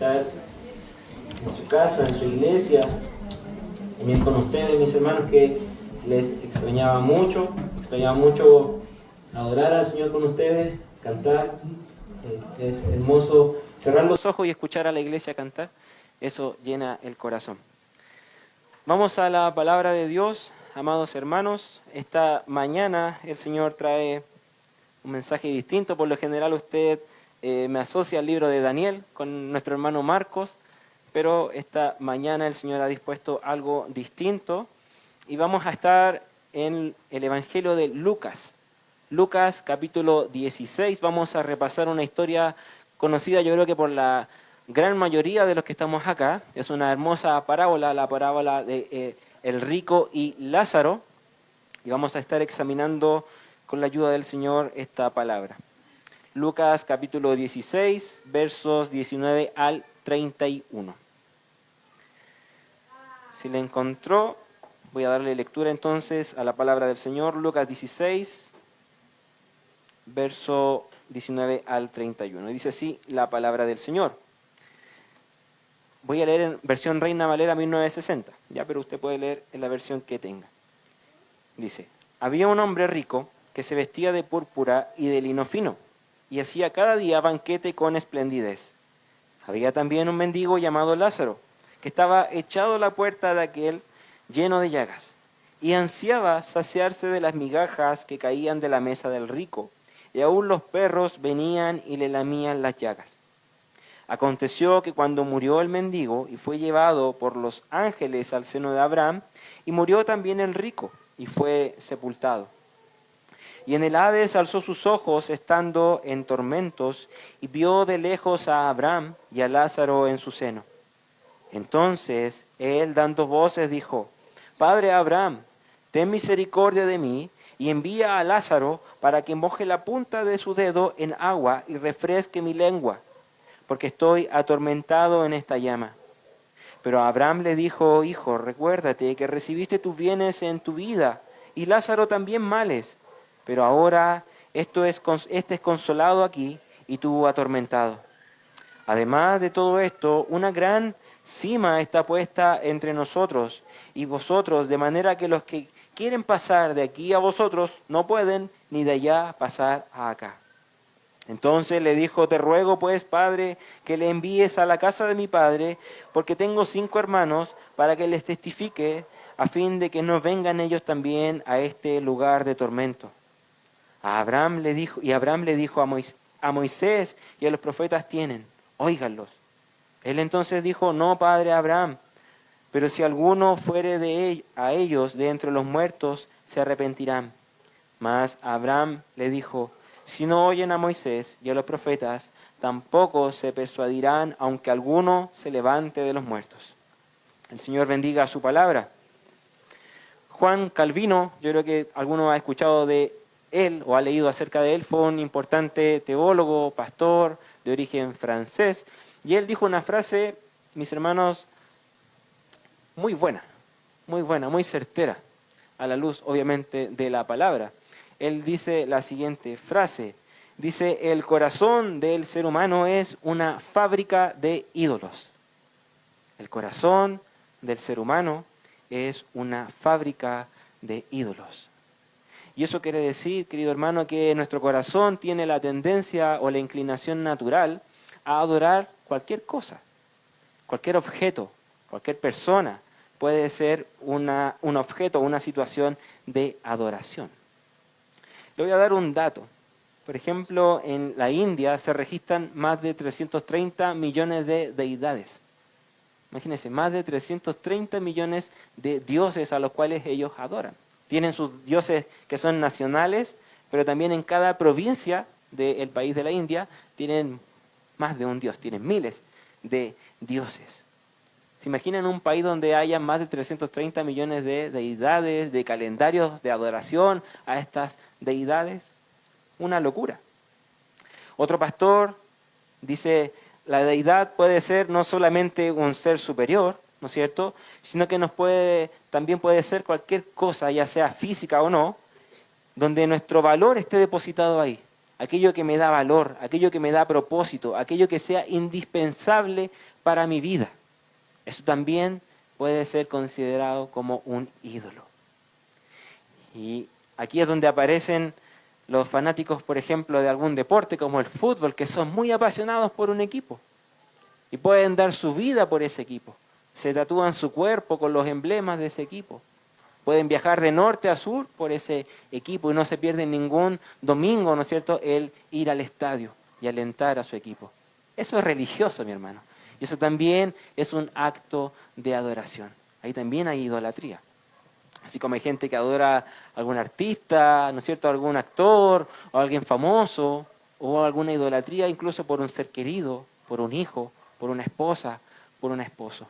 estar en su casa, en su iglesia, también con ustedes, mis hermanos, que les extrañaba mucho adorar al Señor con ustedes, cantar. Es hermoso cerrar los ojos y escuchar a la iglesia cantar. Eso llena el corazón. Vamos a la palabra de Dios, amados hermanos. Esta mañana el Señor trae un mensaje distinto. Por lo general usted me asocia al libro de Daniel con nuestro hermano Marcos, pero esta mañana el Señor ha dispuesto algo distinto y vamos a estar en el Evangelio de Lucas. Lucas capítulo 16, vamos a repasar una historia conocida yo creo que por la gran mayoría de los que estamos acá. Es una hermosa parábola, la parábola de el rico y Lázaro, y vamos a estar examinando con la ayuda del Señor esta palabra. Lucas capítulo 16, versos 19 al 31. Si le encontró, voy a darle lectura entonces a la palabra del Señor. Lucas 16, verso 19 al 31. Dice así la palabra del Señor. Voy a leer en versión Reina Valera 1960, ya, pero usted puede leer en la versión que tenga. Dice: había un hombre rico que se vestía de púrpura y de lino fino, y hacía cada día banquete con esplendidez. Había también un mendigo llamado Lázaro, que estaba echado a la puerta de aquel, lleno de llagas, y ansiaba saciarse de las migajas que caían de la mesa del rico, y aún los perros venían y le lamían las llagas. Aconteció que cuando murió el mendigo y fue llevado por los ángeles al seno de Abraham, y murió también el rico, y fue sepultado. Y en el Hades alzó sus ojos, estando en tormentos, y vio de lejos a Abraham y a Lázaro en su seno. Entonces él, dando voces, dijo: Padre Abraham, ten misericordia de mí, y envía a Lázaro para que moje la punta de su dedo en agua y refresque mi lengua, porque estoy atormentado en esta llama. Pero Abraham le dijo: Hijo, recuérdate que recibiste tus bienes en tu vida, y Lázaro también males, pero ahora este es consolado aquí, y tú atormentado. Además de todo esto, una gran cima está puesta entre nosotros y vosotros, de manera que los que quieren pasar de aquí a vosotros no pueden, ni de allá pasar a acá. Entonces le dijo: te ruego pues, padre, que le envíes a la casa de mi padre, porque tengo 5 hermanos, para que les testifique, a fin de que no vengan ellos también a este lugar de tormento. Abraham le dijo a Moisés y a los profetas tienen, óiganlos. Él entonces dijo: no, padre Abraham, pero si alguno fuere a ellos de entre los muertos, se arrepentirán. Mas Abraham le dijo: si no oyen a Moisés y a los profetas, tampoco se persuadirán, aunque alguno se levante de los muertos. El Señor bendiga su palabra. Juan Calvino, yo creo que alguno ha escuchado de él o ha leído acerca de él, fue un importante teólogo, pastor de origen francés, y él dijo una frase, mis hermanos, muy buena, muy certera, a la luz, obviamente, de la palabra. Él dice la siguiente frase, dice: el corazón del ser humano es una fábrica de ídolos. El corazón del ser humano es una fábrica de ídolos. Y eso quiere decir, querido hermano, que nuestro corazón tiene la tendencia o la inclinación natural a adorar cualquier cosa, cualquier objeto, cualquier persona. Puede ser un objeto o una situación de adoración. Le voy a dar un dato. Por ejemplo, en la India se registran más de 330 millones de deidades. Imagínense, más de 330 millones de dioses a los cuales ellos adoran. Tienen sus dioses que son nacionales, pero también en cada provincia del país de la India tienen más de un dios, tienen miles de dioses. ¿Se imaginan un país donde haya más de 330 millones de deidades, de calendarios de adoración a estas deidades? Una locura. Otro pastor dice: la deidad puede ser no solamente un ser superior, ¿no es cierto?, sino que también puede ser cualquier cosa, ya sea física o no, donde nuestro valor esté depositado ahí. aquello que me da valor, aquello que me da propósito, aquello que sea indispensable para mi vida. Eso también puede ser considerado como un ídolo. Y aquí es donde aparecen los fanáticos, por ejemplo, de algún deporte como el fútbol, que son muy apasionados por un equipo y pueden dar su vida por ese equipo. Se tatúan su cuerpo con los emblemas de ese equipo. Pueden viajar de norte a sur por ese equipo y no se pierden ningún domingo, ¿no es cierto?, el ir al estadio y alentar a su equipo. Eso es religioso, mi hermano. Y eso también es un acto de adoración. Ahí también hay idolatría. Así como hay gente que adora a algún artista, ¿no es cierto?, algún actor o alguien famoso, o alguna idolatría incluso por un ser querido, por un hijo, por una esposa, por un esposo.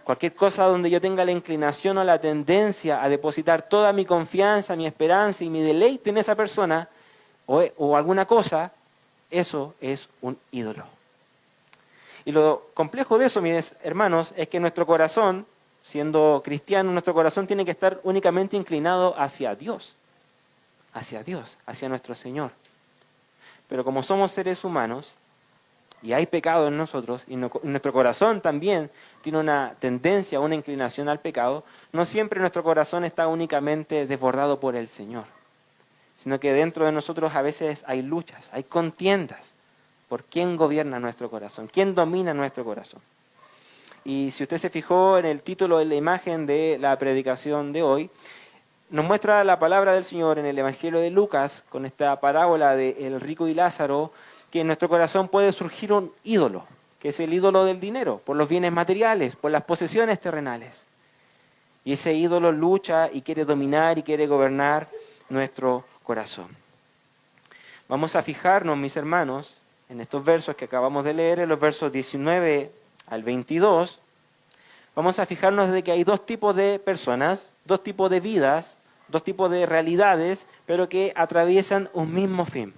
Cualquier cosa donde yo tenga la inclinación o la tendencia a depositar toda mi confianza, mi esperanza y mi deleite en esa persona o alguna cosa, eso es un ídolo. Y lo complejo de eso, mis hermanos, es que nuestro corazón, siendo cristiano, nuestro corazón tiene que estar únicamente inclinado hacia Dios, hacia nuestro Señor. Pero como somos seres humanos, y hay pecado en nosotros, y nuestro corazón también tiene una tendencia, una inclinación al pecado, no siempre nuestro corazón está únicamente desbordado por el Señor, sino que dentro de nosotros a veces hay luchas, hay contiendas por quién gobierna nuestro corazón, quién domina nuestro corazón. Y si usted se fijó en el título de la imagen de la predicación de hoy, nos muestra la palabra del Señor en el Evangelio de Lucas, con esta parábola de el rico y Lázaro, que en nuestro corazón puede surgir un ídolo, que es el ídolo del dinero, por los bienes materiales, por las posesiones terrenales. Y ese ídolo lucha y quiere dominar y quiere gobernar nuestro corazón. Vamos a fijarnos, mis hermanos, en estos versos que acabamos de leer, en los versos 19 al 22, vamos a fijarnos de que hay dos tipos de personas, dos tipos de vidas, dos tipos de realidades, pero que atraviesan un mismo fin.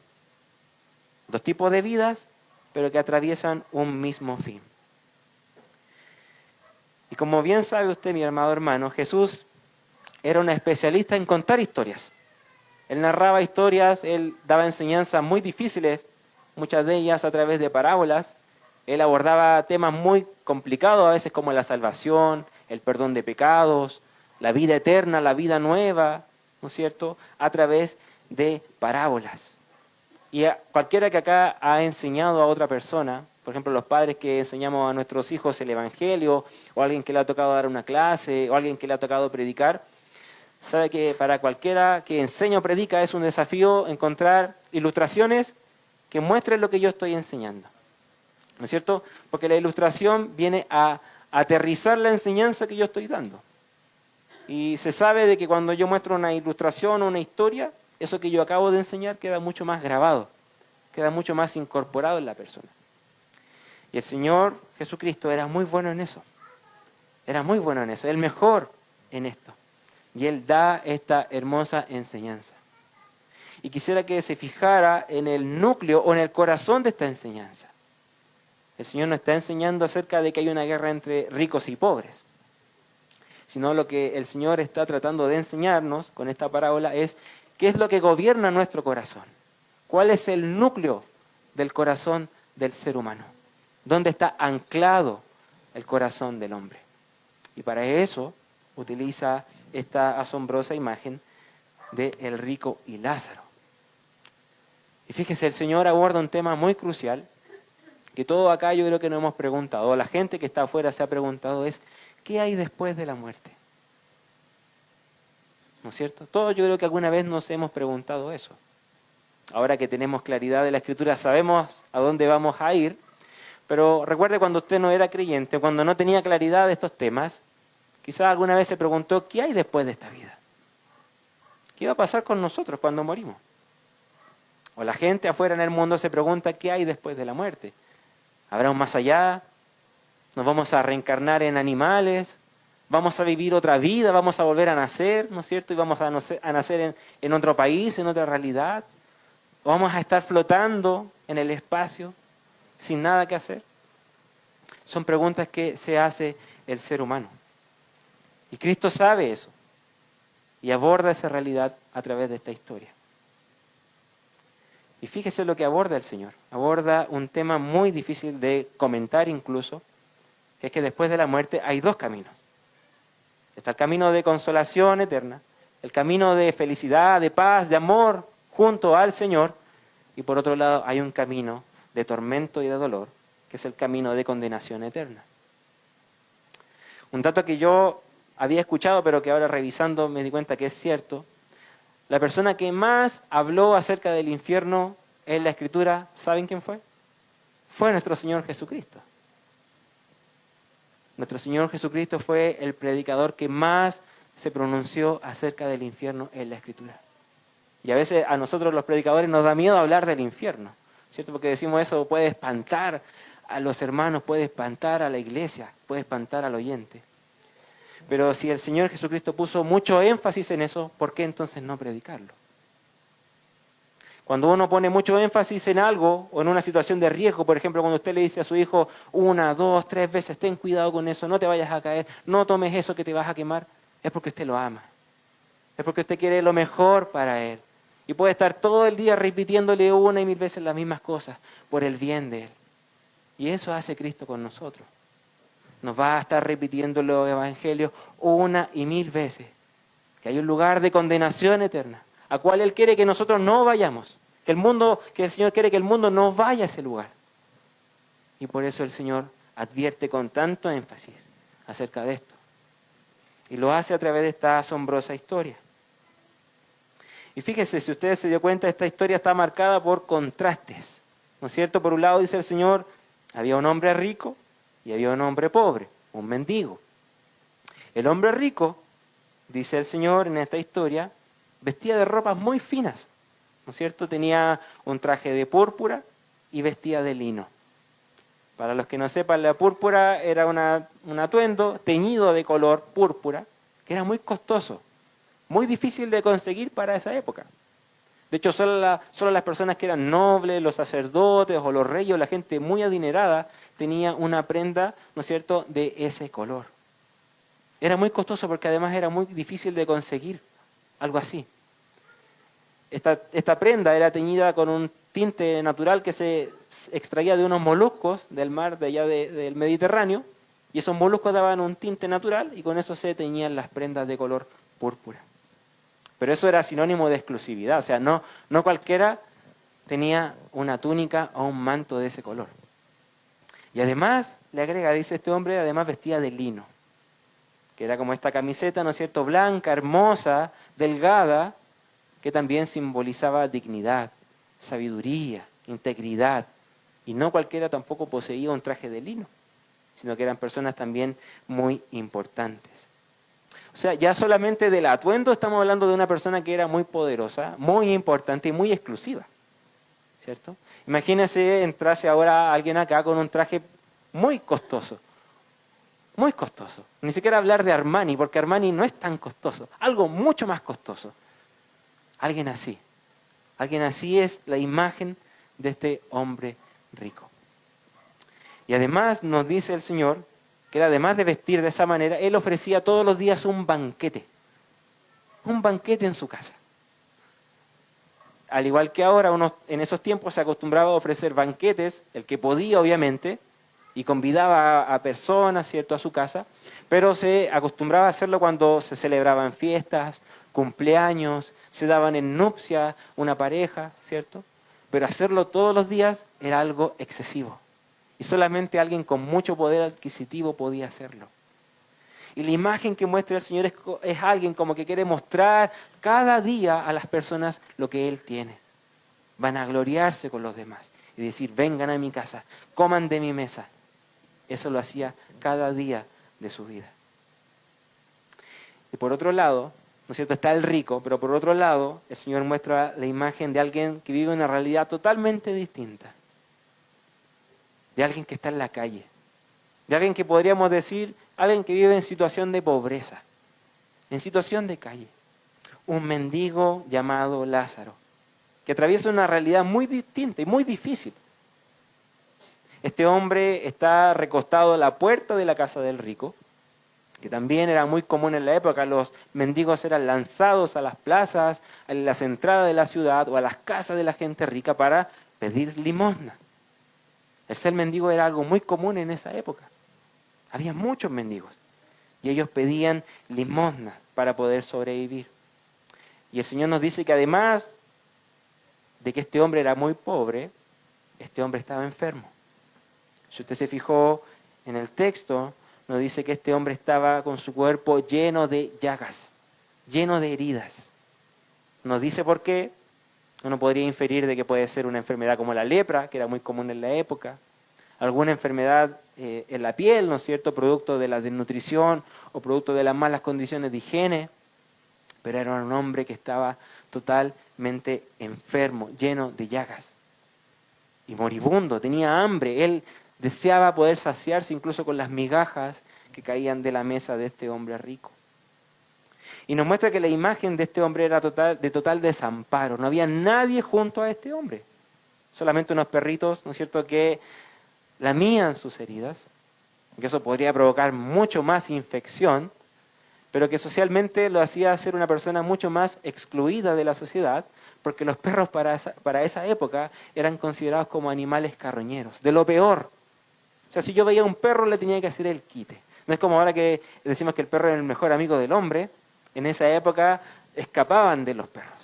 Dos tipos de vidas, pero que atraviesan un mismo fin. Y como bien sabe usted, mi amado hermano, Jesús era un especialista en contar historias. Él narraba historias, él daba enseñanzas muy difíciles, muchas de ellas a través de parábolas. Él abordaba temas muy complicados, a veces como la salvación, el perdón de pecados, la vida eterna, la vida nueva, ¿no es cierto?, a través de parábolas. Y cualquiera que acá ha enseñado a otra persona, por ejemplo, los padres que enseñamos a nuestros hijos el Evangelio, o alguien que le ha tocado dar una clase, o alguien que le ha tocado predicar, sabe que para cualquiera que enseña o predica es un desafío encontrar ilustraciones que muestren lo que yo estoy enseñando. ¿No es cierto? Porque la ilustración viene a aterrizar la enseñanza que yo estoy dando. Y se sabe de que cuando yo muestro una ilustración o una historia, eso que yo acabo de enseñar queda mucho más grabado, queda mucho más incorporado en la persona. Y el Señor Jesucristo era muy bueno en eso. Era muy bueno en eso, el mejor en esto. Y Él da esta hermosa enseñanza. Y quisiera que se fijara en el núcleo o en el corazón de esta enseñanza. El Señor no está enseñando acerca de que hay una guerra entre ricos y pobres, sino lo que el Señor está tratando de enseñarnos con esta parábola es qué es lo que gobierna nuestro corazón, cuál es el núcleo del corazón del ser humano, dónde está anclado el corazón del hombre. Y para eso utiliza esta asombrosa imagen de el rico y Lázaro. Y fíjese, el Señor aborda un tema muy crucial, que todo acá yo creo que nos hemos preguntado, o la gente que está afuera se ha preguntado, es ¿qué hay después de la muerte? ¿No es cierto? Todos yo creo que alguna vez nos hemos preguntado eso. Ahora que tenemos claridad de la Escritura, sabemos a dónde vamos a ir, pero recuerde cuando usted no era creyente, cuando no tenía claridad de estos temas, quizás alguna vez se preguntó, ¿qué hay después de esta vida? ¿Qué va a pasar con nosotros cuando morimos? O la gente afuera en el mundo se pregunta, ¿qué hay después de la muerte? ¿Habrá un más allá? ¿Nos vamos a reencarnar en animales? ¿Vamos a vivir otra vida? ¿Vamos a volver a nacer? ¿No es cierto? ¿Y vamos a nacer en otro país, en otra realidad? ¿O vamos a estar flotando en el espacio sin nada que hacer? Son preguntas que se hace el ser humano. Y Cristo sabe eso. Y aborda esa realidad a través de esta historia. Y fíjese lo que aborda el Señor. Aborda un tema muy difícil de comentar incluso, que es que después de la muerte hay dos caminos. Está el camino de consolación eterna, el camino de felicidad, de paz, de amor junto al Señor, y por otro lado hay un camino de tormento y de dolor, que es el camino de condenación eterna. Un dato que yo había escuchado, pero que ahora revisando me di cuenta que es cierto. La persona que más habló acerca del infierno en la Escritura, ¿saben quién fue? Fue nuestro Señor Jesucristo. Nuestro Señor Jesucristo fue el predicador que más se pronunció acerca del infierno en la Escritura. Y a veces a nosotros los predicadores nos da miedo hablar del infierno, ¿cierto? Porque decimos eso puede espantar a los hermanos, puede espantar a la iglesia, puede espantar al oyente. Pero si el Señor Jesucristo puso mucho énfasis en eso, ¿por qué entonces no predicarlo? Cuando uno pone mucho énfasis en algo o en una situación de riesgo, por ejemplo, cuando usted le dice a su hijo 1, 2, 3 veces, ten cuidado con eso, no te vayas a caer, no tomes eso que te vas a quemar, es porque usted lo ama. Es porque usted quiere lo mejor para él. Y puede estar todo el día repitiéndole 1 y 1000 veces las mismas cosas por el bien de él. Y eso hace Cristo con nosotros. Nos va a estar repitiendo los evangelios 1 y 1000 veces. Que hay un lugar de condenación eterna, a cual Él quiere que nosotros no vayamos. Que el Señor quiere que el mundo no vaya a ese lugar. Y por eso el Señor advierte con tanto énfasis acerca de esto. Y lo hace a través de esta asombrosa historia. Y fíjese, si usted se dio cuenta, esta historia está marcada por contrastes. ¿No es cierto? Por un lado dice el Señor, había un hombre rico y había un hombre pobre, un mendigo. El hombre rico, dice el Señor en esta historia, vestía de ropas muy finas, ¿no es cierto? Tenía un traje de púrpura y vestía de lino. Para los que no sepan, la púrpura era un atuendo teñido de color púrpura, que era muy costoso, muy difícil de conseguir para esa época. De hecho, solo las personas que eran nobles, los sacerdotes o los reyes o la gente muy adinerada tenía una prenda, ¿no es cierto?, de ese color. Era muy costoso porque además era muy difícil de conseguir algo así. Esta prenda era teñida con un tinte natural que se extraía de unos moluscos del mar de allá del Mediterráneo, y esos moluscos daban un tinte natural y con eso se teñían las prendas de color púrpura. Pero eso era sinónimo de exclusividad, o sea, no cualquiera tenía una túnica o un manto de ese color. Y además, le agrega, dice este hombre, además vestía de lino, que era como esta camiseta, ¿no es cierto?, blanca, hermosa, delgada, que también simbolizaba dignidad, sabiduría, integridad. Y no cualquiera tampoco poseía un traje de lino, sino que eran personas también muy importantes. O sea, ya solamente del atuendo estamos hablando de una persona que era muy poderosa, muy importante y muy exclusiva, ¿cierto? Imagínese entrase ahora alguien acá con un traje muy costoso, muy costoso. Ni siquiera hablar de Armani, porque Armani no es tan costoso, algo mucho más costoso. Alguien así es la imagen de este hombre rico. Y además nos dice el Señor que además de vestir de esa manera, Él ofrecía todos los días un banquete en su casa. Al igual que ahora, en esos tiempos se acostumbraba a ofrecer banquetes, el que podía obviamente, y convidaba a personas, ¿cierto?, a su casa, pero se acostumbraba a hacerlo cuando se celebraban fiestas, cumpleaños, se daban en nupcia una pareja, ¿cierto? Pero hacerlo todos los días era algo excesivo. Y solamente alguien con mucho poder adquisitivo podía hacerlo. Y la imagen que muestra el Señor es alguien como que quiere mostrar cada día a las personas lo que Él tiene. Van a gloriarse con los demás y decir, vengan a mi casa, coman de mi mesa. Eso lo hacía cada día de su vida. Y por otro lado, ¿no es cierto?, está el rico, pero por otro lado, el Señor muestra la imagen de alguien que vive una realidad totalmente distinta. De alguien que está en la calle. De alguien que podríamos decir, alguien que vive en situación de pobreza, en situación de calle. Un mendigo llamado Lázaro, que atraviesa una realidad muy distinta y muy difícil. Este hombre está recostado a la puerta de la casa del rico que también era muy común en la época. Los mendigos eran lanzados a las plazas, a las entradas de la ciudad o a las casas de la gente rica para pedir limosna. El ser mendigo era algo muy común en esa época. Había muchos mendigos y ellos pedían limosna para poder sobrevivir. Y el Señor nos dice que además de que este hombre era muy pobre, este hombre estaba enfermo. Si usted se fijó en el texto, nos dice que este hombre estaba con su cuerpo lleno de llagas, lleno de heridas. Nos dice por qué. Uno podría inferir de que puede ser una enfermedad como la lepra, que era muy común en la época, alguna enfermedad en la piel, ¿no es cierto?, producto de la desnutrición o producto de las malas condiciones de higiene, pero era un hombre que estaba totalmente enfermo, lleno de llagas y moribundo, tenía hambre. Él deseaba poder saciarse incluso con las migajas que caían de la mesa de este hombre rico. Y nos muestra que la imagen de este hombre era de total desamparo. No había nadie junto a este hombre. Solamente unos perritos, ¿no es cierto?, que lamían sus heridas, que eso podría provocar mucho más infección, pero que socialmente lo hacía ser una persona mucho más excluida de la sociedad, porque los perros para esa época eran considerados como animales carroñeros, de lo peor. O sea, si yo veía un perro le tenía que hacer el quite. No es como ahora que decimos que el perro es el mejor amigo del hombre. En esa época escapaban de los perros.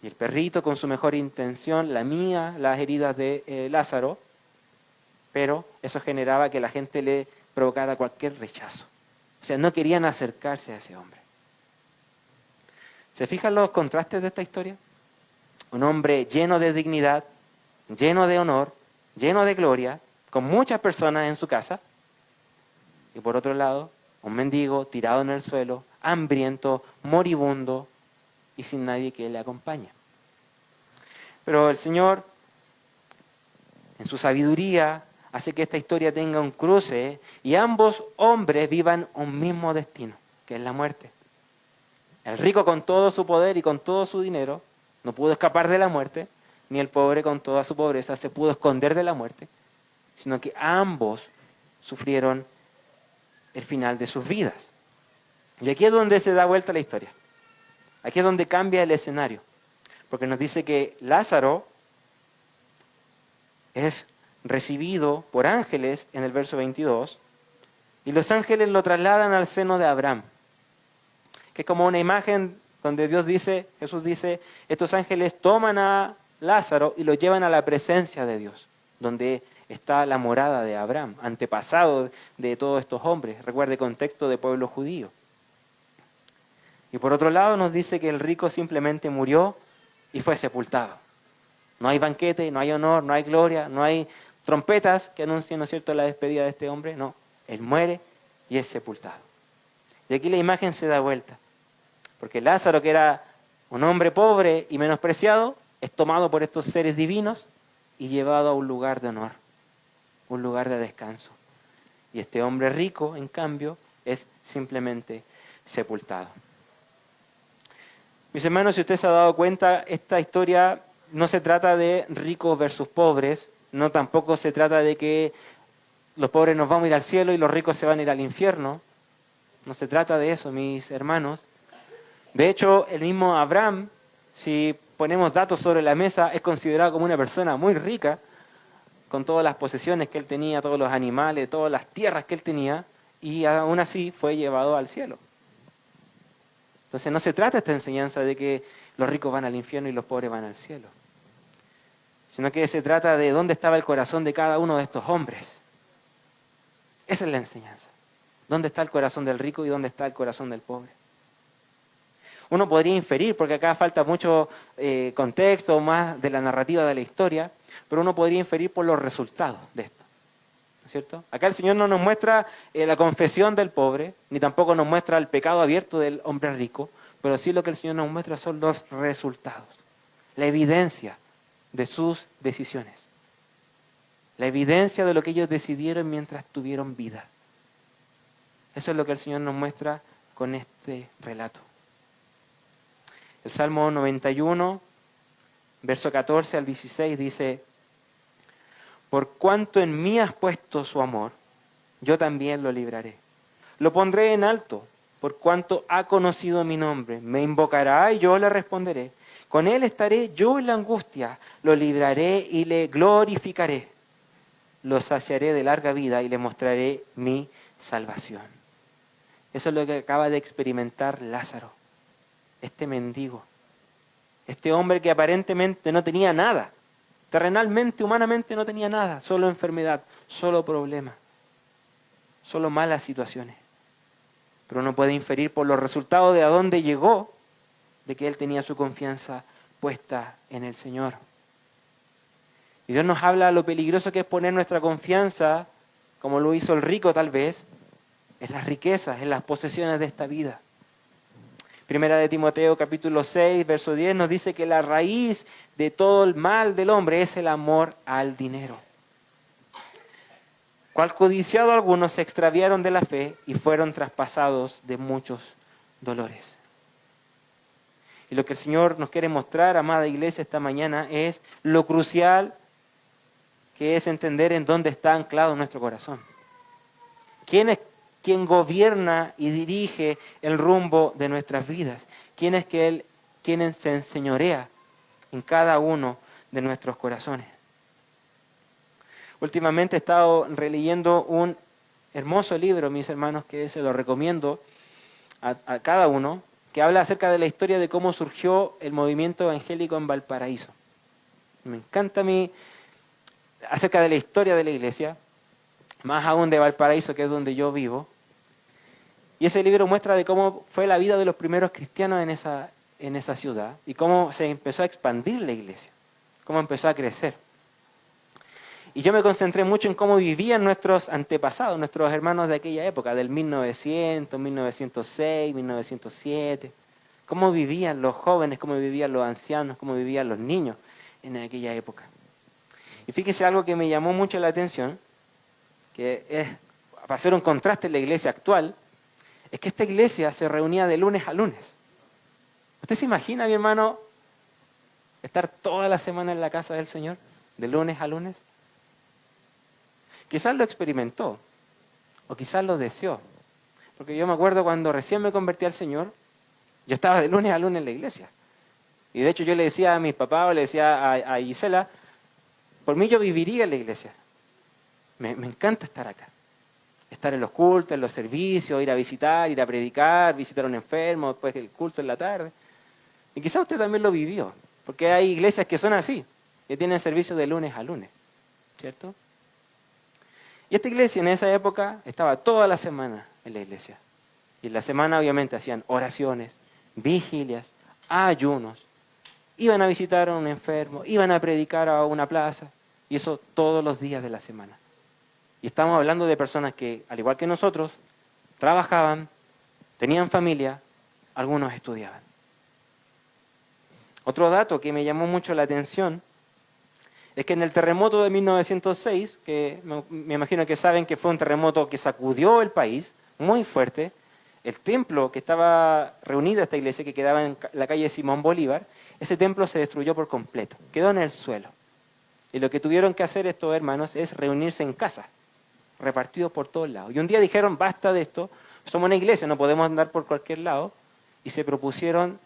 Y el perrito con su mejor intención lamía las heridas de Lázaro, pero eso generaba que la gente le provocara cualquier rechazo. O sea, no querían acercarse a ese hombre. ¿Se fijan los contrastes de esta historia? Un hombre lleno de dignidad, lleno de honor, lleno de gloria, con muchas personas en su casa. Y por otro lado, un mendigo tirado en el suelo, hambriento, moribundo y sin nadie que le acompañe. Pero el Señor, en su sabiduría, hace que esta historia tenga un cruce y ambos hombres vivan un mismo destino, que es la muerte. El rico con todo su poder y con todo su dinero no pudo escapar de la muerte, ni el pobre con toda su pobreza se pudo esconder de la muerte, sino que ambos sufrieron el final de sus vidas. Y aquí es donde se da vuelta la historia. Aquí es donde cambia el escenario. Porque nos dice que Lázaro es recibido por ángeles en el verso 22, y los ángeles lo trasladan al seno de Abraham, que es como una imagen donde Jesús dice, estos ángeles toman a Lázaro y lo llevan a la presencia de Dios, donde está la morada de Abraham, antepasado de todos estos hombres. Recuerde, contexto de pueblo judío. Y por otro lado nos dice que el rico simplemente murió y fue sepultado. No hay banquete, no hay honor, no hay gloria, no hay trompetas que anuncien, ¿no es cierto?, la despedida de este hombre. No, él muere y es sepultado. Y aquí la imagen se da vuelta, porque Lázaro, que era un hombre pobre y menospreciado, es tomado por estos seres divinos y llevado a un lugar de honor, un lugar de descanso. Y este hombre rico, en cambio, es simplemente sepultado. Mis hermanos, si usted se ha dado cuenta, esta historia no se trata de ricos versus pobres, no tampoco se trata de que los pobres nos vamos a ir al cielo y los ricos se van a ir al infierno. No se trata de eso, mis hermanos. De hecho, el mismo Abraham, si ponemos datos sobre la mesa, es considerado como una persona muy rica, con todas las posesiones que él tenía, todos los animales, todas las tierras que él tenía, y aún así fue llevado al cielo. Entonces no se trata esta enseñanza de que los ricos van al infierno y los pobres van al cielo, sino que se trata de dónde estaba el corazón de cada uno de estos hombres. Esa es la enseñanza. ¿Dónde está el corazón del rico y dónde está el corazón del pobre? Uno podría inferir, porque acá falta mucho contexto más de la narrativa de la historia, pero uno podría inferir por los resultados de esto. ¿No es cierto? Acá el Señor no nos muestra la confesión del pobre, ni tampoco nos muestra el pecado abierto del hombre rico, pero sí lo que el Señor nos muestra son los resultados, la evidencia de sus decisiones, la evidencia de lo que ellos decidieron mientras tuvieron vida. Eso es lo que el Señor nos muestra con este relato. El Salmo 91, verso 14 al 16 dice: por cuanto en mí has puesto su amor, yo también lo libraré. Lo pondré en alto, por cuanto ha conocido mi nombre. Me invocará y yo le responderé. Con él estaré yo en la angustia, lo libraré y le glorificaré. Lo saciaré de larga vida y le mostraré mi salvación. Eso es lo que acaba de experimentar Lázaro, este mendigo, este hombre que aparentemente no tenía nada, terrenalmente, humanamente no tenía nada, solo enfermedad, solo problemas, solo malas situaciones. Pero uno puede inferir por los resultados de a dónde llegó, de que él tenía su confianza puesta en el Señor. Y Dios nos habla de lo peligroso que es poner nuestra confianza, como lo hizo el rico tal vez, en las riquezas, en las posesiones de esta vida. Primera de Timoteo capítulo 6, verso 10 nos dice que la raíz de todo el mal del hombre es el amor al dinero. Cual codiciado algunos se extraviaron de la fe y fueron traspasados de muchos dolores. Y lo que el Señor nos quiere mostrar, amada iglesia, esta mañana es lo crucial que es entender en dónde está anclado nuestro corazón. ¿Quién es quien gobierna y dirige el rumbo de nuestras vidas? ¿Quién es quien se enseñorea en cada uno de nuestros corazones? Últimamente he estado releyendo un hermoso libro, mis hermanos, que se lo recomiendo a cada uno, que habla acerca de la historia de cómo surgió el movimiento evangélico en Valparaíso. Me encanta a mí acerca de la historia de la iglesia, más aún de Valparaíso, que es donde yo vivo. Y ese libro muestra de cómo fue la vida de los primeros cristianos en esa ciudad y cómo se empezó a expandir la iglesia, cómo empezó a crecer. Y yo me concentré mucho en cómo vivían nuestros antepasados, nuestros hermanos de aquella época, del 1900, 1906, 1907. Cómo vivían los jóvenes, cómo vivían los ancianos, cómo vivían los niños en aquella época. Y fíjese algo que me llamó mucho la atención, que es, para hacer un contraste en la iglesia actual, es que esta iglesia se reunía de lunes a lunes. ¿Usted se imagina, mi hermano, estar toda la semana en la casa del Señor, de lunes a lunes? Quizás lo experimentó, o quizás lo deseó. Porque yo me acuerdo cuando recién me convertí al Señor, yo estaba de lunes a lunes en la iglesia. Y de hecho yo le decía a mis papás, o le decía a Gisela, por mí yo viviría en la iglesia. Me encanta estar acá. Estar en los cultos, en los servicios, ir a visitar, ir a predicar, visitar a un enfermo, después el culto en la tarde. Y quizás usted también lo vivió, porque hay iglesias que son así, que tienen servicio de lunes a lunes, ¿cierto? Y esta iglesia en esa época estaba toda la semana en la iglesia. Y en la semana obviamente hacían oraciones, vigilias, ayunos. Iban a visitar a un enfermo, iban a predicar a una plaza. Y eso todos los días de la semana. Y estamos hablando de personas que, al igual que nosotros, trabajaban, tenían familia, algunos estudiaban. Otro dato que me llamó mucho la atención es que en el terremoto de 1906, que me imagino que saben que fue un terremoto que sacudió el país, muy fuerte, el templo que estaba reunido esta iglesia, que quedaba en la calle Simón Bolívar, ese templo se destruyó por completo, quedó en el suelo. Y lo que tuvieron que hacer estos hermanos es reunirse en casas, repartidos por todos lados. Y un día dijeron, basta de esto, somos una iglesia, no podemos andar por cualquier lado, y se propusieron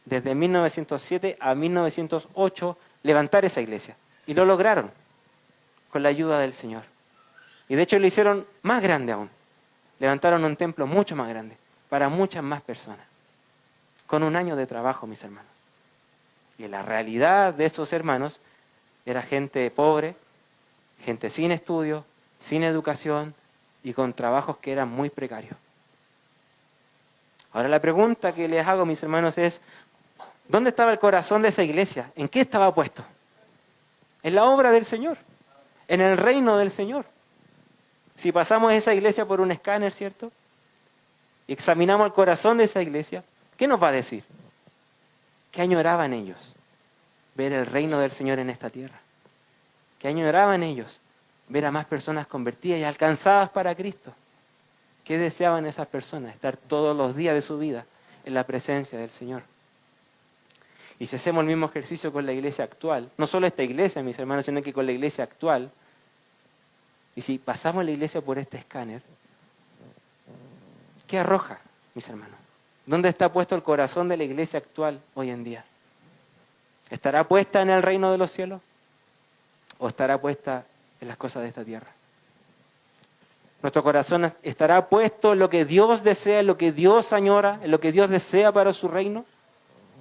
desde 1907 a 1908 levantar esa iglesia. Y lo lograron, con la ayuda del Señor. Y de hecho lo hicieron más grande aún. Levantaron un templo mucho más grande, para muchas más personas. Con un año de trabajo, mis hermanos. Y la realidad de estos hermanos era gente pobre, gente sin estudio, sin educación y con trabajos que eran muy precarios. Ahora la pregunta que les hago, mis hermanos, es, ¿dónde estaba el corazón de esa iglesia? ¿En qué estaba puesto? En la obra del Señor, en el reino del Señor. Si pasamos esa iglesia por un escáner, ¿cierto? Y examinamos el corazón de esa iglesia, ¿qué nos va a decir? ¿Qué añoraban ellos? Ver el reino del Señor en esta tierra. ¿Qué añoraban ellos? Ver a más personas convertidas y alcanzadas para Cristo. ¿Qué deseaban esas personas? Estar todos los días de su vida en la presencia del Señor. Y si hacemos el mismo ejercicio con la iglesia actual, no solo esta iglesia, mis hermanos, sino que con la iglesia actual, y si pasamos la iglesia por este escáner, ¿Qué arroja, mis hermanos? ¿Dónde está puesto el corazón de la iglesia actual hoy en día? ¿Estará puesta en el reino de los cielos? ¿O estará puesta en las cosas de esta tierra? ¿Nuestro corazón estará puesto en lo que Dios desea, en lo que Dios añora, en lo que Dios desea para su reino?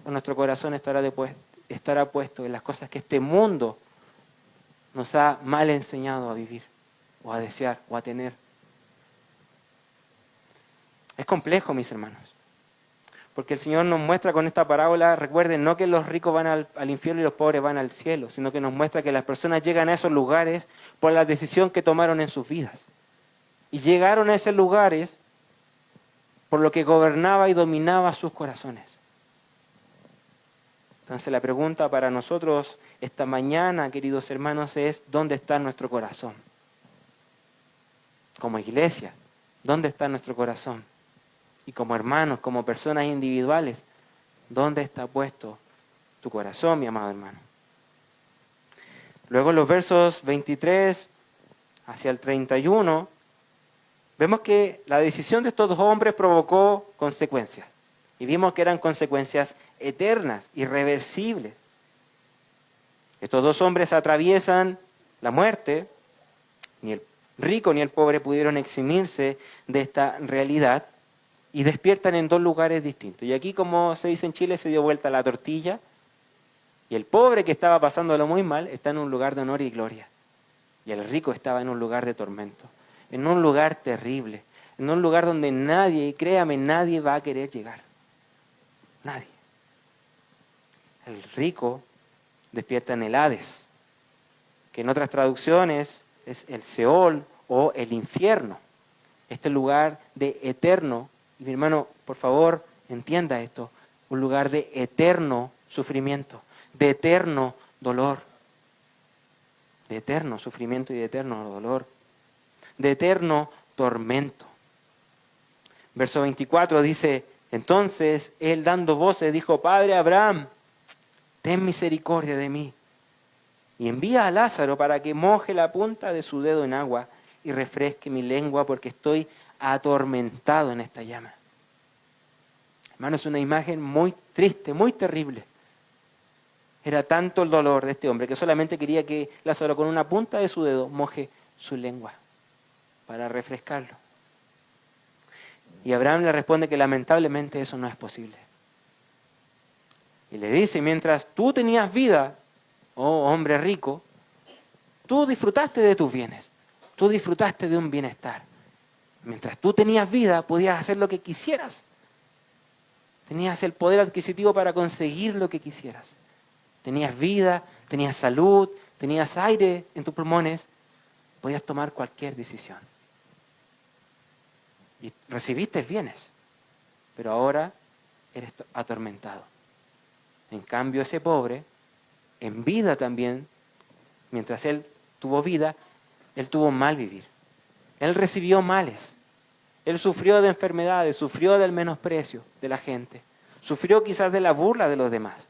¿O nuestro corazón estará puesto en las cosas que este mundo nos ha mal enseñado a vivir, o a desear, o a tener? Es complejo, mis hermanos, porque el Señor nos muestra con esta parábola, recuerden, no que los ricos van al infierno y los pobres van al cielo, sino que nos muestra que las personas llegan a esos lugares por la decisión que tomaron en sus vidas. Y llegaron a esos lugares por lo que gobernaba y dominaba sus corazones. Entonces la pregunta para nosotros esta mañana, queridos hermanos, es ¿dónde está nuestro corazón? Como iglesia, ¿dónde está nuestro corazón? Y como hermanos, como personas individuales, ¿dónde está puesto tu corazón, mi amado hermano? Luego en los versos 23 hacia el 31, vemos que la decisión de estos dos hombres provocó consecuencias. Y vimos que eran consecuencias eternas, irreversibles. Estos dos hombres atraviesan la muerte. Ni el rico ni el pobre pudieron eximirse de esta realidad y despiertan en dos lugares distintos. Y aquí, como se dice en Chile, se dio vuelta la tortilla y el pobre, que estaba pasándolo muy mal, está en un lugar de honor y gloria. Y el rico estaba en un lugar de tormento, en un lugar terrible, en un lugar donde nadie, y créame, nadie va a querer llegar. Nadie. El rico despierta en el Hades, que en otras traducciones es el Seol o el infierno. Este lugar de eterno, y mi hermano, por favor, entienda esto, un lugar de eterno sufrimiento, de eterno dolor, de eterno sufrimiento y de eterno dolor, de eterno tormento. Verso 24 dice, entonces él dando voces dijo, Padre Abraham, ten misericordia de mí y envía a Lázaro para que moje la punta de su dedo en agua y refresque mi lengua porque estoy atormentado en esta llama. Hermano, es una imagen muy triste, muy terrible. Era tanto el dolor de este hombre que solamente quería que Lázaro con una punta de su dedo moje su lengua para refrescarlo. Y Abraham le responde que lamentablemente eso no es posible. Y le dice, mientras tú tenías vida, oh hombre rico, tú disfrutaste de tus bienes, tú disfrutaste de un bienestar. Mientras tú tenías vida, podías hacer lo que quisieras. Tenías el poder adquisitivo para conseguir lo que quisieras. Tenías vida, tenías salud, tenías aire en tus pulmones, podías tomar cualquier decisión. Y recibiste bienes, pero ahora eres atormentado. En cambio, ese pobre, en vida también, mientras él tuvo vida, él tuvo mal vivir. Él recibió males. Él sufrió de enfermedades, sufrió del menosprecio de la gente, sufrió quizás de la burla de los demás.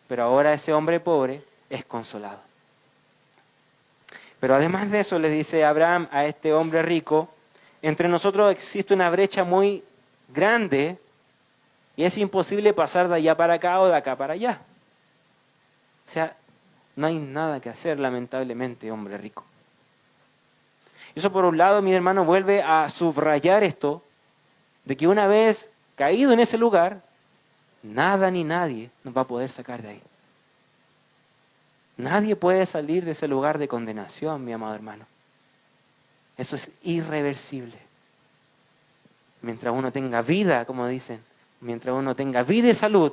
Pero ahora ese hombre pobre es consolado. Pero además de eso, le dice Abraham a este hombre rico, entre nosotros existe una brecha muy grande y es imposible pasar de allá para acá o de acá para allá. O sea, no hay nada que hacer, lamentablemente, hombre rico. Eso por un lado, mi hermano, vuelve a subrayar esto, de que una vez caído en ese lugar, nada ni nadie nos va a poder sacar de ahí. Nadie puede salir de ese lugar de condenación, mi amado hermano. Eso es irreversible. Mientras uno tenga vida, como dicen, mientras uno tenga vida y salud,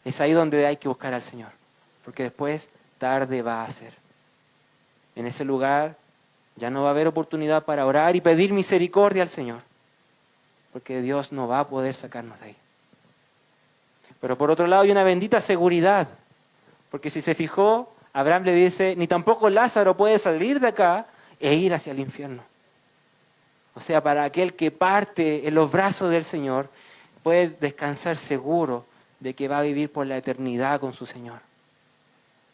es ahí donde hay que buscar al Señor. Porque después, tarde va a ser. En ese lugar ya no va a haber oportunidad para orar y pedir misericordia al Señor. Porque Dios no va a poder sacarnos de ahí. Pero por otro lado hay una bendita seguridad. Porque si se fijó, Abraham le dice, ni tampoco Lázaro puede salir de acá e ir hacia el infierno. O sea, para aquel que parte en los brazos del Señor, puede descansar seguro de que va a vivir por la eternidad con su Señor.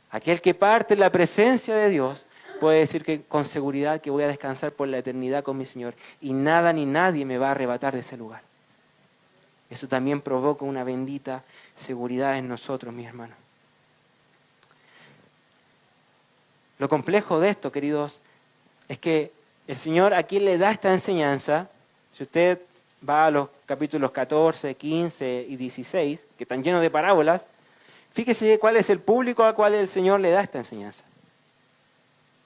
Aquel que parte en la presencia de Dios puede decir que con seguridad que voy a descansar por la eternidad con mi Señor y nada ni nadie me va a arrebatar de ese lugar. Eso también provoca una bendita seguridad en nosotros, mis hermanos. Lo complejo de esto, queridos, es que el Señor a quien le da esta enseñanza, si usted va a los capítulos 14, 15 y 16, que están llenos de parábolas, fíjese cuál es el público al cual el Señor le da esta enseñanza.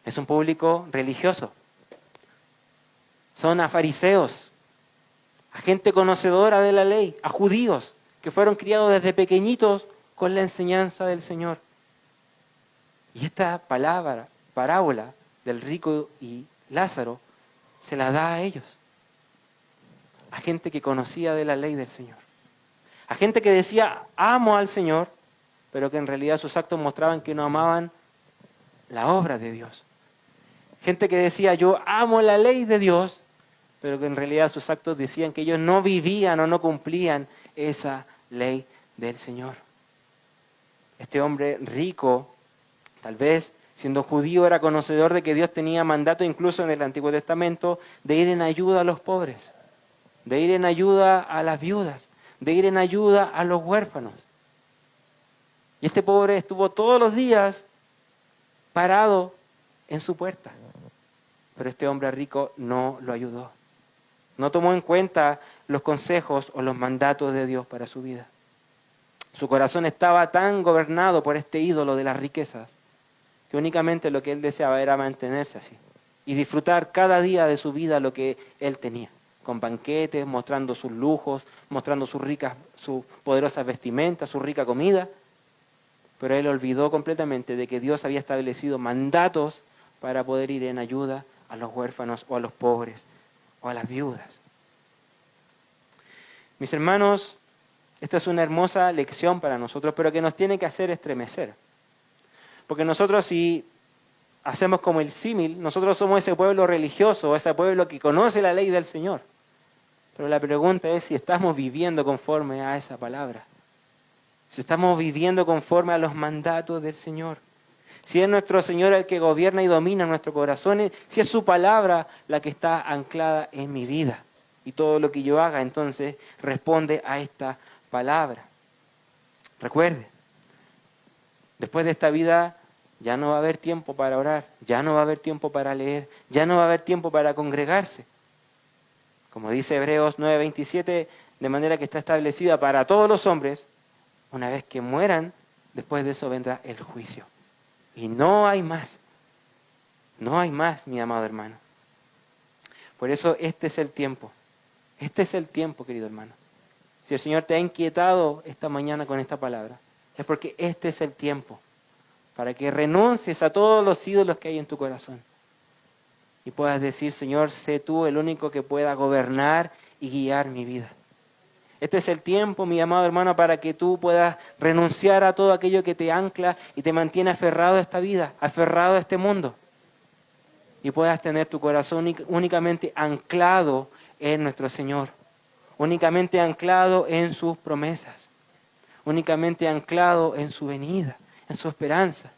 Es un público religioso. Son a fariseos, a gente conocedora de la ley, a judíos que fueron criados desde pequeñitos con la enseñanza del Señor. Y esta parábola del rico y Lázaro, se la da a ellos. A gente que conocía de la ley del Señor. A gente que decía, amo al Señor, pero que en realidad sus actos mostraban que no amaban la obra de Dios. Gente que decía, yo amo la ley de Dios, pero que en realidad sus actos decían que ellos no vivían o no cumplían esa ley del Señor. Este hombre rico, tal vez siendo judío, era conocedor de que Dios tenía mandato incluso en el Antiguo Testamento de ir en ayuda a los pobres, de ir en ayuda a las viudas, de ir en ayuda a los huérfanos. Y este pobre estuvo todos los días parado en su puerta. Pero este hombre rico no lo ayudó. No tomó en cuenta los consejos o los mandatos de Dios para su vida. Su corazón estaba tan gobernado por este ídolo de las riquezas que únicamente lo que él deseaba era mantenerse así y disfrutar cada día de su vida lo que él tenía, con banquetes, mostrando sus lujos, mostrando sus poderosas vestimentas, su rica comida. Pero él olvidó completamente de que Dios había establecido mandatos para poder ir en ayuda a los huérfanos o a los pobres o a las viudas. Mis hermanos, esta es una hermosa lección para nosotros, pero que nos tiene que hacer estremecer. Porque nosotros, si hacemos como el símil, nosotros somos ese pueblo religioso, ese pueblo que conoce la ley del Señor. Pero la pregunta es si estamos viviendo conforme a esa palabra. Si estamos viviendo conforme a los mandatos del Señor. Si es nuestro Señor el que gobierna y domina nuestros corazones, si es su palabra la que está anclada en mi vida. Y todo lo que yo haga entonces responde a esta palabra. Recuerde, después de esta vida ya no va a haber tiempo para orar, ya no va a haber tiempo para leer, ya no va a haber tiempo para congregarse. Como dice Hebreos 9:27, de manera que está establecida para todos los hombres, una vez que mueran, después de eso vendrá el juicio. Y no hay más, mi amado hermano. Por eso este es el tiempo, querido hermano. Si el Señor te ha inquietado esta mañana con esta palabra, es porque este es el tiempo para que renuncies a todos los ídolos que hay en tu corazón y puedas decir, Señor, sé tú el único que pueda gobernar y guiar mi vida. Este es el tiempo, mi amado hermano, para que tú puedas renunciar a todo aquello que te ancla y te mantiene aferrado a esta vida, aferrado a este mundo. Y puedas tener tu corazón únicamente anclado en nuestro Señor, únicamente anclado en sus promesas, únicamente anclado en su venida, en su esperanza.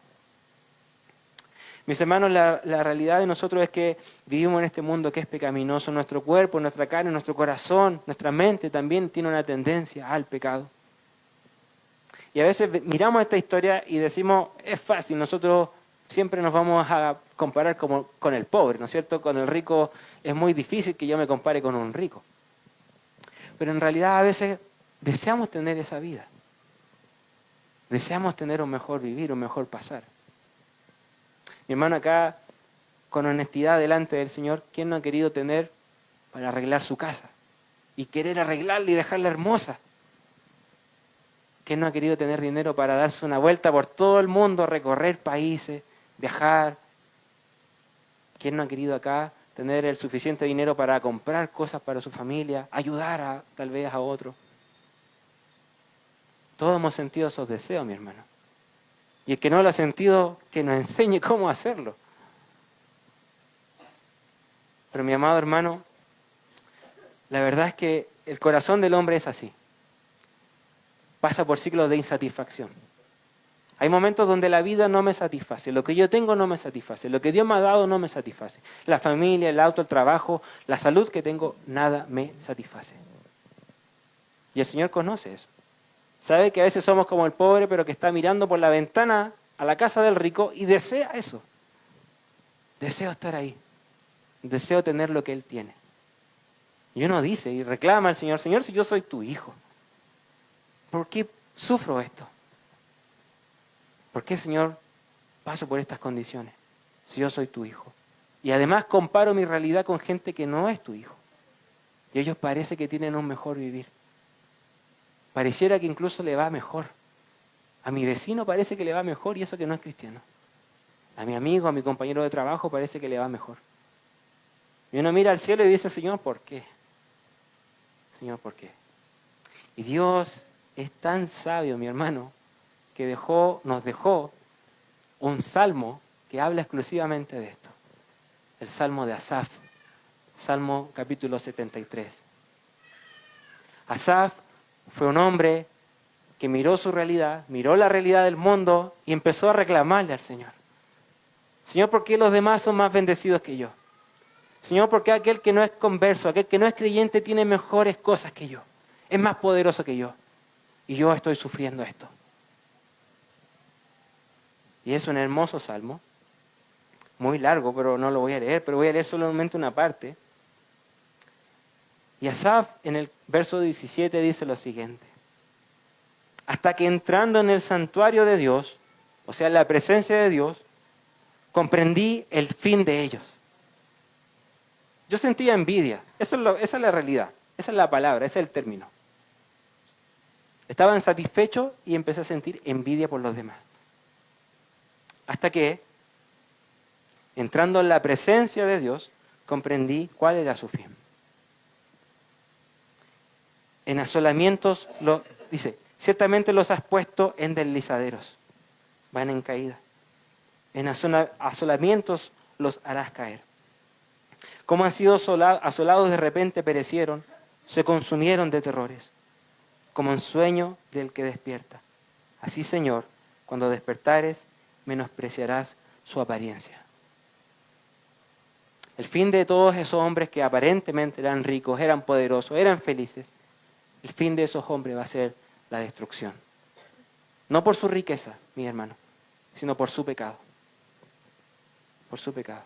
Mis hermanos, la realidad de nosotros es que vivimos en este mundo que es pecaminoso. Nuestro cuerpo, nuestra carne, nuestro corazón, nuestra mente también tiene una tendencia al pecado. Y a veces miramos esta historia y decimos, es fácil, nosotros siempre nos vamos a comparar como con el pobre, ¿no es cierto? Con el rico es muy difícil que yo me compare con un rico. Pero en realidad a veces deseamos tener esa vida. Deseamos tener un mejor vivir, un mejor pasar. Mi hermano, acá, con honestidad delante del Señor, ¿quién no ha querido tener para arreglar su casa? Y querer arreglarla y dejarla hermosa. ¿Quién no ha querido tener dinero para darse una vuelta por todo el mundo, recorrer países, viajar? ¿Quién no ha querido acá tener el suficiente dinero para comprar cosas para su familia, ayudar tal vez a otro? Todos hemos sentido esos deseos, mi hermano. Y el que no lo ha sentido, que nos enseñe cómo hacerlo. Pero mi amado hermano, la verdad es que el corazón del hombre es así. Pasa por ciclos de insatisfacción. Hay momentos donde la vida no me satisface, lo que yo tengo no me satisface, lo que Dios me ha dado no me satisface. La familia, el auto, el trabajo, la salud que tengo, nada me satisface. Y el Señor conoce eso. Sabe que a veces somos como el pobre, pero que está mirando por la ventana a la casa del rico y desea eso. Deseo estar ahí. Deseo tener lo que Él tiene. Y uno dice y reclama al Señor, Señor, si yo soy tu hijo, ¿por qué sufro esto? ¿Por qué, Señor, paso por estas condiciones si yo soy tu hijo? Y además comparo mi realidad con gente que no es tu hijo. Y ellos parece que tienen un mejor vivir. Pareciera que incluso le va mejor. A mi vecino parece que le va mejor y eso que no es cristiano. A mi amigo, a mi compañero de trabajo parece que le va mejor. Y uno mira al cielo y dice, Señor, ¿por qué? Señor, ¿por qué? Y Dios es tan sabio, mi hermano, que nos dejó un salmo que habla exclusivamente de esto. El salmo de Asaf, Salmo capítulo 73. Asaf fue un hombre que miró su realidad, miró la realidad del mundo y empezó a reclamarle al Señor. Señor, ¿por qué los demás son más bendecidos que yo? Señor, ¿por qué aquel que no es converso, aquel que no es creyente tiene mejores cosas que yo? Es más poderoso que yo. Y yo estoy sufriendo esto. Y es un hermoso salmo, muy largo, pero no lo voy a leer, pero voy a leer solamente una parte. Y Asaf en el verso 17 dice lo siguiente. Hasta que entrando en el santuario de Dios, o sea, en la presencia de Dios, comprendí el fin de ellos. Yo sentía envidia, esa es la realidad, esa es la palabra, ese es el término. Estaba insatisfecho y empecé a sentir envidia por los demás. Hasta que, entrando en la presencia de Dios, comprendí cuál era su fin. En asolamientos, dice, ciertamente los has puesto en deslizaderos, van en caída. En asolamientos los harás caer. Como han sido asolados de repente perecieron, se consumieron de terrores, como en sueño del que despierta. Así, Señor, cuando despertares, menospreciarás su apariencia. El fin de todos esos hombres que aparentemente eran ricos, eran poderosos, eran felices, el fin de esos hombres va a ser la destrucción. No por su riqueza, mi hermano, sino por su pecado. Por su pecado.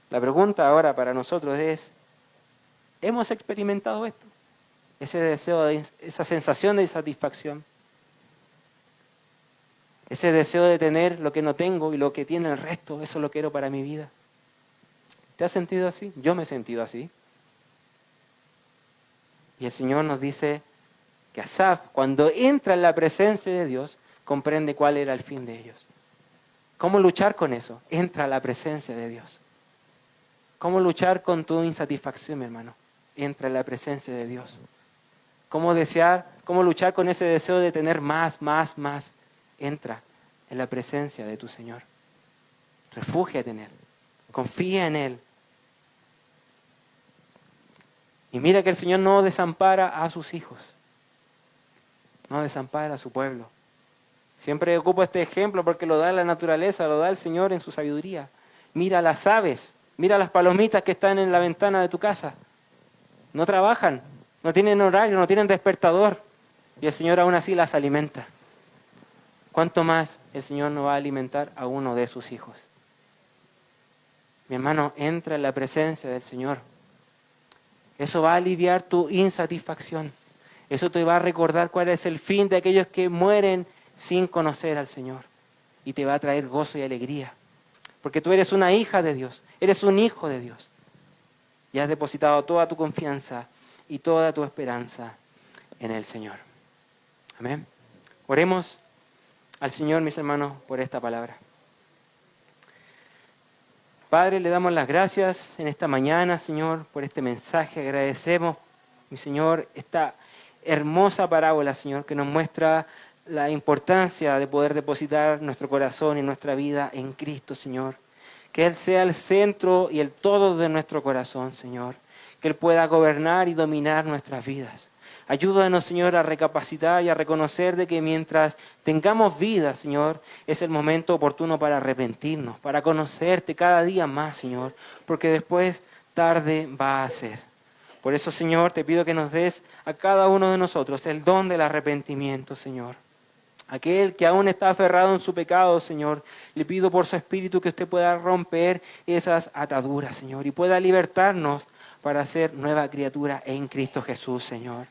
La pregunta ahora para nosotros es, ¿hemos experimentado esto? Ese deseo, esa sensación de insatisfacción. Ese deseo de tener lo que no tengo y lo que tiene el resto, eso lo quiero para mi vida. ¿Te has sentido así? Yo me he sentido así. Y el Señor nos dice que Asaf, cuando entra en la presencia de Dios, comprende cuál era el fin de ellos. ¿Cómo luchar con eso? Entra a la presencia de Dios. ¿Cómo luchar con tu insatisfacción, mi hermano? Entra en la presencia de Dios. ¿Cómo luchar con ese deseo de tener más, más, más? Entra en la presencia de tu Señor. Refúgiate en Él. Confía en Él. Y mira que el Señor no desampara a sus hijos. No desampara a su pueblo. Siempre ocupo este ejemplo porque lo da la naturaleza, lo da el Señor en su sabiduría. Mira las aves, mira las palomitas que están en la ventana de tu casa. No trabajan, no tienen horario, no tienen despertador. Y el Señor aún así las alimenta. ¿Cuánto más el Señor no va a alimentar a uno de sus hijos? Mi hermano, entra en la presencia del Señor. Eso va a aliviar tu insatisfacción. Eso te va a recordar cuál es el fin de aquellos que mueren sin conocer al Señor. Y te va a traer gozo y alegría. Porque tú eres una hija de Dios, eres un hijo de Dios. Y has depositado toda tu confianza y toda tu esperanza en el Señor. Amén. Oremos al Señor, mis hermanos, por esta palabra. Padre, le damos las gracias en esta mañana, Señor, por este mensaje. Agradecemos, mi Señor, esta hermosa parábola, Señor, que nos muestra la importancia de poder depositar nuestro corazón y nuestra vida en Cristo, Señor. Que Él sea el centro y el todo de nuestro corazón, Señor. Que Él pueda gobernar y dominar nuestras vidas. Ayúdanos, Señor, a recapacitar y a reconocer de que mientras tengamos vida, Señor, es el momento oportuno para arrepentirnos, para conocerte cada día más, Señor, porque después tarde va a ser. Por eso, Señor, te pido que nos des a cada uno de nosotros el don del arrepentimiento, Señor. Aquel que aún está aferrado en su pecado, Señor, le pido por su Espíritu que usted pueda romper esas ataduras, Señor, y pueda libertarnos para ser nueva criatura en Cristo Jesús, Señor.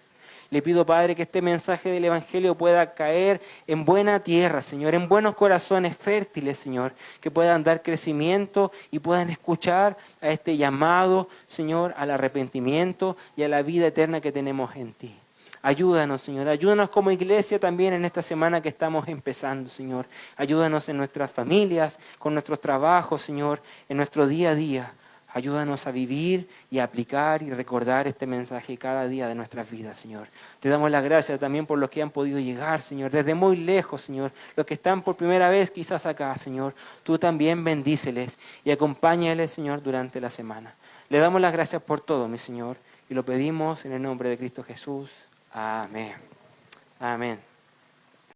Le pido, Padre, que este mensaje del Evangelio pueda caer en buena tierra, Señor, en buenos corazones fértiles, Señor, que puedan dar crecimiento y puedan escuchar a este llamado, Señor, al arrepentimiento y a la vida eterna que tenemos en ti. Ayúdanos, Señor. Ayúdanos como iglesia también en esta semana que estamos empezando, Señor. Ayúdanos en nuestras familias, con nuestros trabajos, Señor, en nuestro día a día. Ayúdanos a vivir y a aplicar y recordar este mensaje cada día de nuestras vidas, Señor. Te damos las gracias también por los que han podido llegar, Señor, desde muy lejos, Señor. Los que están por primera vez quizás acá, Señor. Tú también bendíceles y acompáñales, Señor, durante la semana. Le damos las gracias por todo, mi Señor, y lo pedimos en el nombre de Cristo Jesús. Amén. Amén.